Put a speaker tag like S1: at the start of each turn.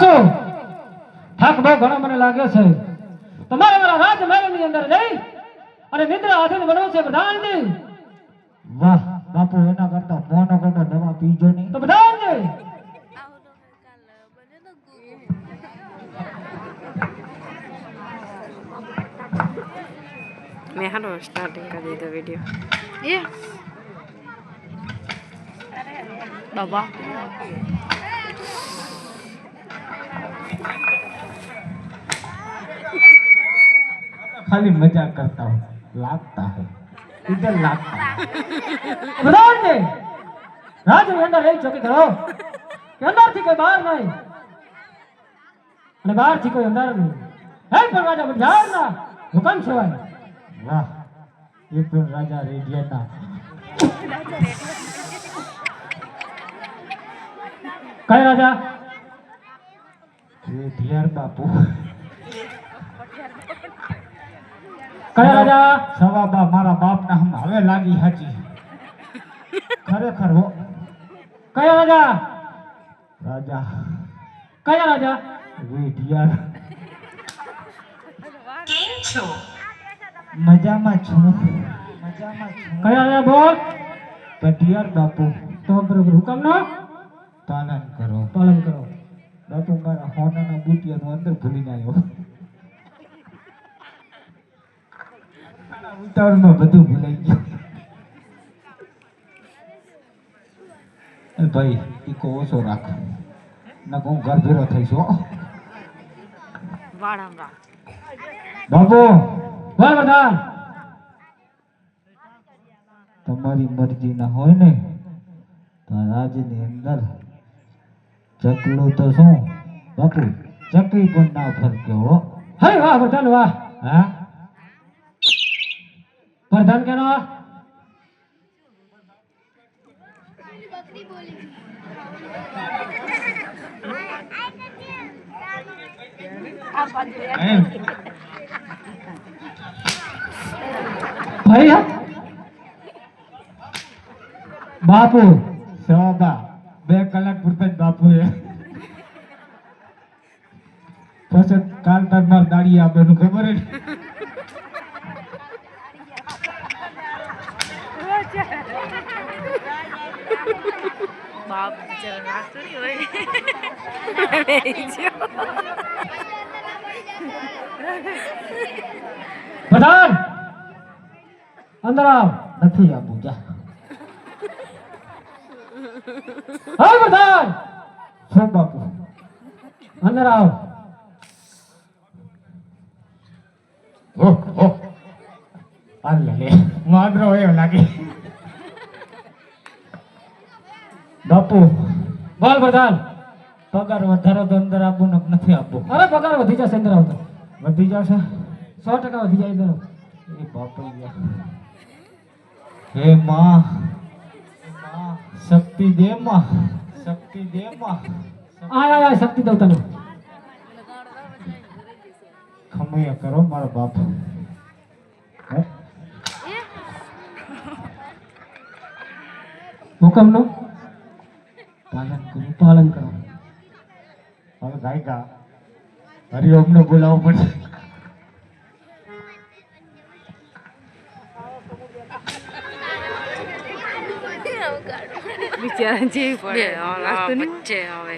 S1: છો થાક બહુ ઘણો મને લાગે છે તમારે મારા રાજમહેલની અંદર જઈ અને નિદ્રા આધીન બનવું છે પ્રધાનજી
S2: વાહ બાપુ એના કરતા મોનો કરતા દવા પીજો નહીં
S1: તો પ્રધાનજી
S3: मैं हाँ स्टार्टिंग कर दी था वीडियो ये बाबा
S2: खाली मजाक करता हूँ लागता है इधर लागता है
S1: પ્રધાનજી રાજની અંદર એક ચોકી કરો કે અંદરથી કોઈ બહાર નહીં અને બહારથી કોઈ અંદર નહીં હે પણ રાજા બજારના હુકમ સિવાય
S2: वाह ये तो राजा रेडियना
S1: કઈ રાજા
S2: रेडियर बापू
S1: કયા રાજા
S2: सवा बा मारा बाप ना हम हवे लागी हाची खरेखर हो
S1: કયા રાજા
S2: राजा
S1: કયા રાજા
S2: रेडियर मजाમાં છું
S1: કયા રાજા બોલ
S2: पटियार बापू
S1: તો બરોબર હુકમનો
S2: पालन करो
S1: પાલન કરો
S2: बापू मारा होनाना बूटियाનો અંદર ભૂલીને આવ્યો ઉતાવળમાં બધું ભૂલાઈ ગયું એ ભાઈ ઈકો ઓછો રાખ ના હું ઘર ભેરો થઈશો
S3: वाड़ा
S2: બાપુ
S1: બોલ પ્રધાન
S2: તમારી મરજી ના હોય ને તો આ રાજની અંદર ચકલું તો શું બાપુ ચકલી પણ ના ફરકે હો
S1: હે વાહ પ્રધાન વાહ
S2: હા
S1: પ્રધાન કેનો
S2: એમ
S1: ભાઈ બાપુ
S2: સવાબા 2 કલાક પૂરતા જ બાપુ એ પછી કાલ તાર માર દાડી આપવાનું ખબર હે
S3: बाप चल नाच तो नहीं होए मेरी जो
S1: પ્રધાન અંદર આવ
S2: નથી આપું જા
S1: હે પ્રધાન
S2: શું બાપુ
S1: અંદર આવ
S2: ઓ ઓ આ લે માદરો એવો લાગે બાપુ
S1: બોલ પ્રધાન
S2: પગાર વધારો તો અંદર આપવું ને નથી આપવું
S1: અરે પગાર વધી જશે અંદર આવતો
S2: વધી જશે
S1: 100% વધી જાય અંદર
S2: એ બાપુ હે માં શક્તિ દે માં શક્તિ દે માં
S1: આ શક્તિ દઉં તને
S2: ખમૈયા કરો મારો બાપ હે
S1: હુકમનું
S2: પાલન કરું
S1: પાલન કરો
S2: હવે ગાયકા હરિઓમ ને બોલાવવું પડશે
S3: बेचारा जी पड़े बच्चे हवे